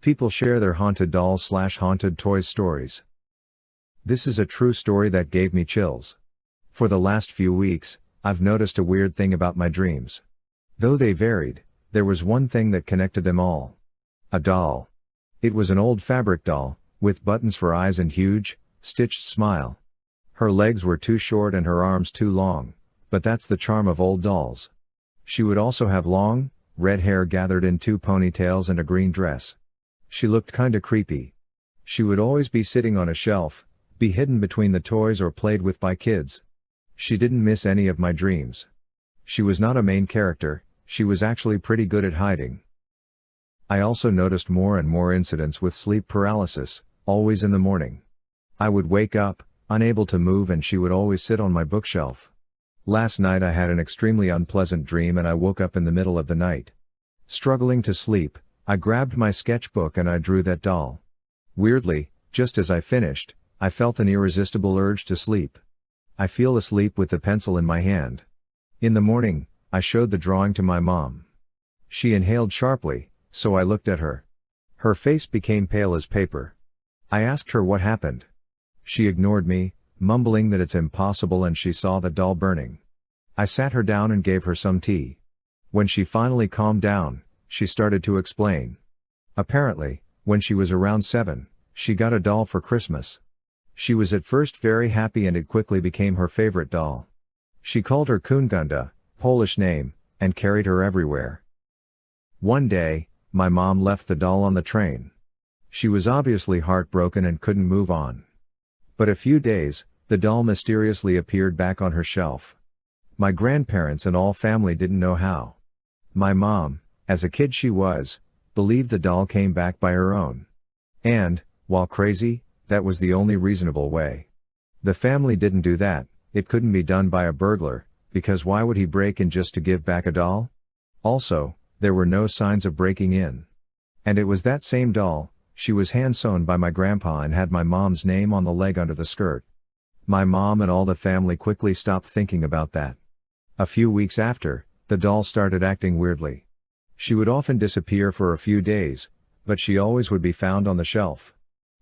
People share their haunted dolls/haunted toys stories. This is a true story that gave me chills. For the last few weeks, I've noticed a weird thing about my dreams. Though they varied, there was one thing that connected them all. A doll. It was an old fabric doll, with buttons for eyes and huge, stitched smile. Her legs were too short and her arms too long, but that's the charm of old dolls. She would also have long, red hair gathered in 2 ponytails and a green dress. She looked kinda creepy. She would always be sitting on a shelf, be hidden between the toys or played with by kids. She didn't miss any of my dreams. She was not a main character, she was actually pretty good at hiding. I also noticed more and more incidents with sleep paralysis, always in the morning. I would wake up, unable to move, and she would always sit on my bookshelf. Last night I had an extremely unpleasant dream and I woke up in the middle of the night. Struggling to sleep, I grabbed my sketchbook and I drew that doll. Weirdly, just as I finished, I felt an irresistible urge to sleep. I fell asleep with the pencil in my hand. In the morning, I showed the drawing to my mom. She inhaled sharply, so I looked at her. Her face became pale as paper. I asked her what happened. She ignored me, mumbling that it's impossible and she saw the doll burning. I sat her down and gave her some tea. When she finally calmed down, she started to explain. Apparently, when she was around 7, she got a doll for Christmas. She was at first very happy and it quickly became her favorite doll. She called her Kungunda, Polish name, and carried her everywhere. One day, my mom left the doll on the train. She was obviously heartbroken and couldn't move on. But a few days, the doll mysteriously appeared back on her shelf. My grandparents and all family didn't know how. My mom, as a kid she was, believed the doll came back by her own. And, while crazy, that was the only reasonable way. The family didn't do that, it couldn't be done by a burglar, because why would he break in just to give back a doll? Also, there were no signs of breaking in. And it was that same doll, she was hand-sewn by my grandpa and had my mom's name on the leg under the skirt. My mom and all the family quickly stopped thinking about that. A few weeks after, the doll started acting weirdly. She would often disappear for a few days, but she always would be found on the shelf.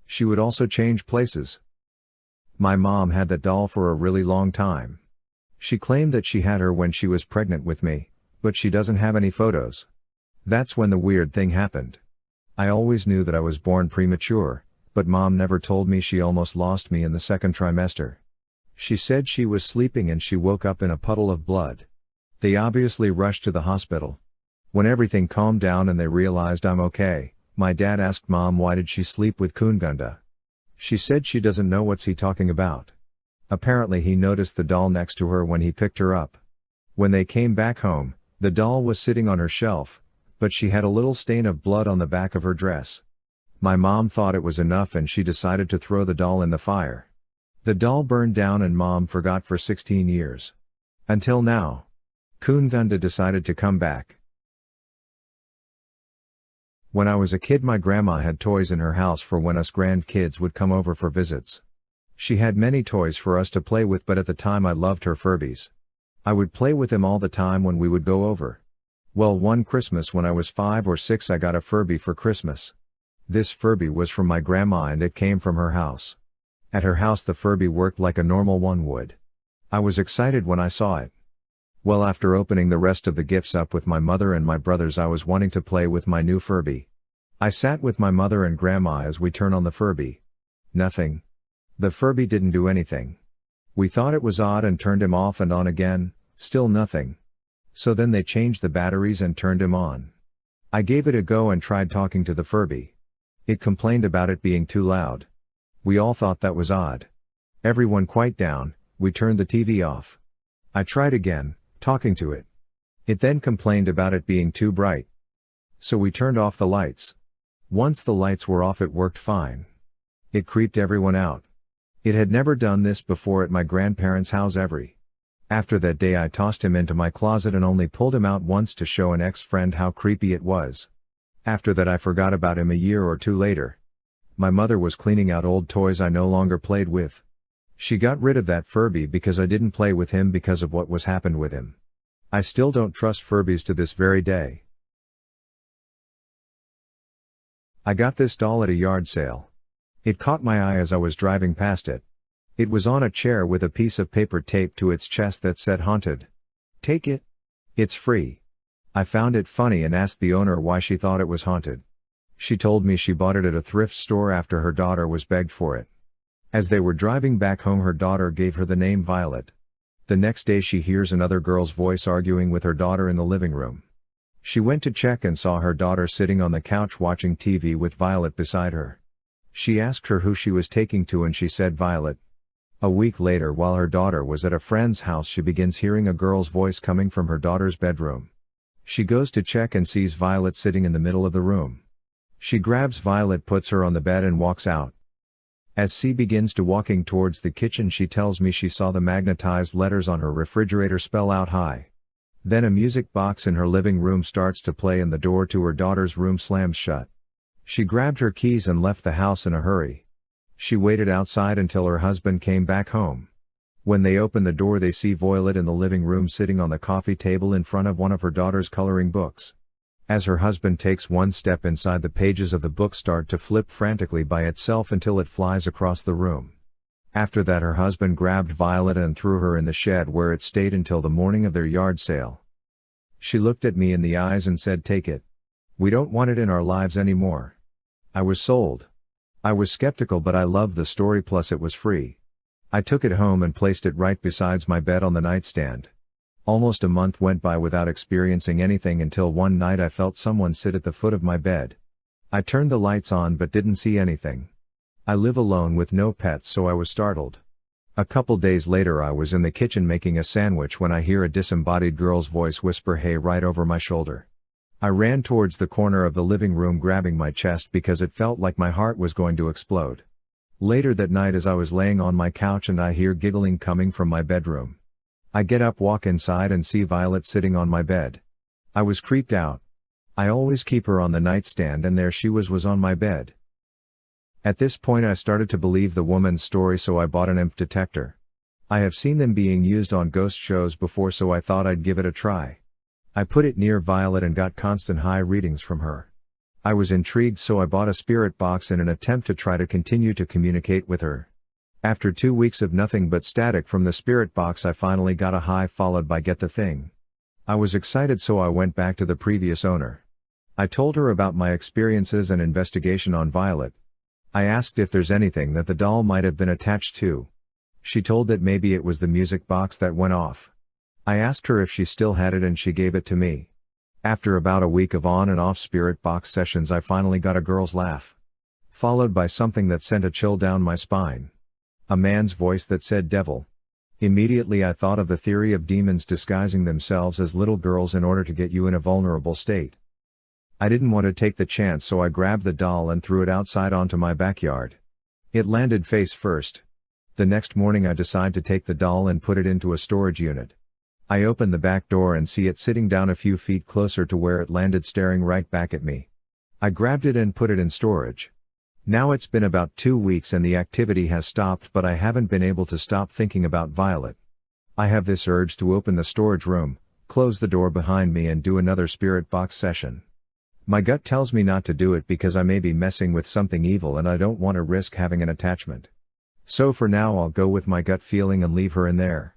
She would also change places. My mom had that doll for a really long time. She claimed that she had her when she was pregnant with me, but she doesn't have any photos. That's when the weird thing happened. I always knew that I was born premature, but mom never told me she almost lost me in the 2nd trimester. She said she was sleeping and she woke up in a puddle of blood. They obviously rushed to the hospital. When everything calmed down and they realized I'm okay, my dad asked mom why did she sleep with Kungunda. She said she doesn't know what's he talking about. Apparently he noticed the doll next to her when he picked her up. When they came back home, the doll was sitting on her shelf, but she had a little stain of blood on the back of her dress. My mom thought it was enough and she decided to throw the doll in the fire. The doll burned down and mom forgot for 16 years. Until now. Kungunda decided to come back. When I was a kid my grandma had toys in her house for when us grandkids would come over for visits. She had many toys for us to play with, but at the time I loved her Furbies. I would play with them all the time when we would go over. Well, one Christmas when I was 5 or 6 I got a Furby for Christmas. This Furby was from my grandma and it came from her house. At her house the Furby worked like a normal one would. I was excited when I saw it. Well, after opening the rest of the gifts up with my mother and my brothers I was wanting to play with my new Furby. I sat with my mother and grandma as we turned on the Furby. Nothing. The Furby didn't do anything. We thought it was odd and turned him off and on again, still nothing. So then they changed the batteries and turned him on. I gave it a go and tried talking to the Furby. It complained about it being too loud. We all thought that was odd. Everyone quiet down, we turned the TV off. I tried again, talking to it. It then complained about it being too bright. So we turned off the lights. Once the lights were off it worked fine. It creeped everyone out. It had never done this before at my grandparents' house ever. After that day I tossed him into my closet and only pulled him out once to show an ex-friend how creepy it was. After that I forgot about him a year or 2 later. My mother was cleaning out old toys I no longer played with. She got rid of that Furby because I didn't play with him because of what was happened with him. I still don't trust Furbies to this very day. I got this doll at a yard sale. It caught my eye as I was driving past it. It was on a chair with a piece of paper taped to its chest that said haunted. Take it. It's free. I found it funny and asked the owner why she thought it was haunted. She told me she bought it at a thrift store after her daughter was begged for it. As they were driving back home, her daughter gave her the name Violet. The next day she hears another girl's voice arguing with her daughter in the living room. She went to check and saw her daughter sitting on the couch watching TV with Violet beside her. She asked her who she was taking to and she said Violet. A week later, while her daughter was at a friend's house, she begins hearing a girl's voice coming from her daughter's bedroom. She goes to check and sees Violet sitting in the middle of the room. She grabs Violet, puts her on the bed and walks out. As C begins to walking towards the kitchen, she tells me she saw the magnetized letters on her refrigerator spell out hi. Then a music box in her living room starts to play and the door to her daughter's room slams shut. She grabbed her keys and left the house in a hurry. She waited outside until her husband came back home. When they open the door, they see Violet in the living room sitting on the coffee table in front of one of her daughter's coloring books. As her husband takes one step inside, the pages of the book start to flip frantically by itself until it flies across the room. After that, her husband grabbed Violet and threw her in the shed where it stayed until the morning of their yard sale. She looked at me in the eyes and said, "Take it. We don't want it in our lives anymore." I was sold. I was skeptical, but I loved the story, plus it was free. I took it home and placed it right beside my bed on the nightstand. Almost a month went by without experiencing anything until one night I felt someone sit at the foot of my bed. I turned the lights on but didn't see anything. I live alone with no pets, so I was startled. A couple days later, I was in the kitchen making a sandwich when I hear a disembodied girl's voice whisper "Hey" right over my shoulder. I ran towards the corner of the living room, grabbing my chest because it felt like my heart was going to explode. Later that night, as I was laying on my couch, and I hear giggling coming from my bedroom. I get up, walk inside and see Violet sitting on my bed. I was creeped out. I always keep her on the nightstand and there she was on my bed. At this point I started to believe the woman's story, so I bought an EMF detector. I have seen them being used on ghost shows before, so I thought I'd give it a try. I put it near Violet and got constant high readings from her. I was intrigued, so I bought a spirit box in an attempt to try to continue to communicate with her. After 2 weeks of nothing but static from the spirit box, I finally got a high, followed by "Get the thing." I was excited, so I went back to the previous owner. I told her about my experiences and investigation on Violet. I asked if there's anything that the doll might have been attached to. She told that maybe it was the music box that went off. I asked her if she still had it and she gave it to me. After about a week of on and off spirit box sessions, I finally got a girl's laugh. Followed by something that sent a chill down my spine. A man's voice that said "devil." Immediately I thought of the theory of demons disguising themselves as little girls in order to get you in a vulnerable state. I didn't want to take the chance, so I grabbed the doll and threw it outside onto my backyard. It landed face first. The next morning I decide to take the doll and put it into a storage unit. I open the back door and see it sitting down a few feet closer to where it landed, staring right back at me. I grabbed it and put it in storage. Now it's been about 2 weeks and the activity has stopped, but I haven't been able to stop thinking about Violet. I have this urge to open the storage room, close the door behind me and do another spirit box session. My gut tells me not to do it because I may be messing with something evil and I don't want to risk having an attachment. So for now I'll go with my gut feeling and leave her in there.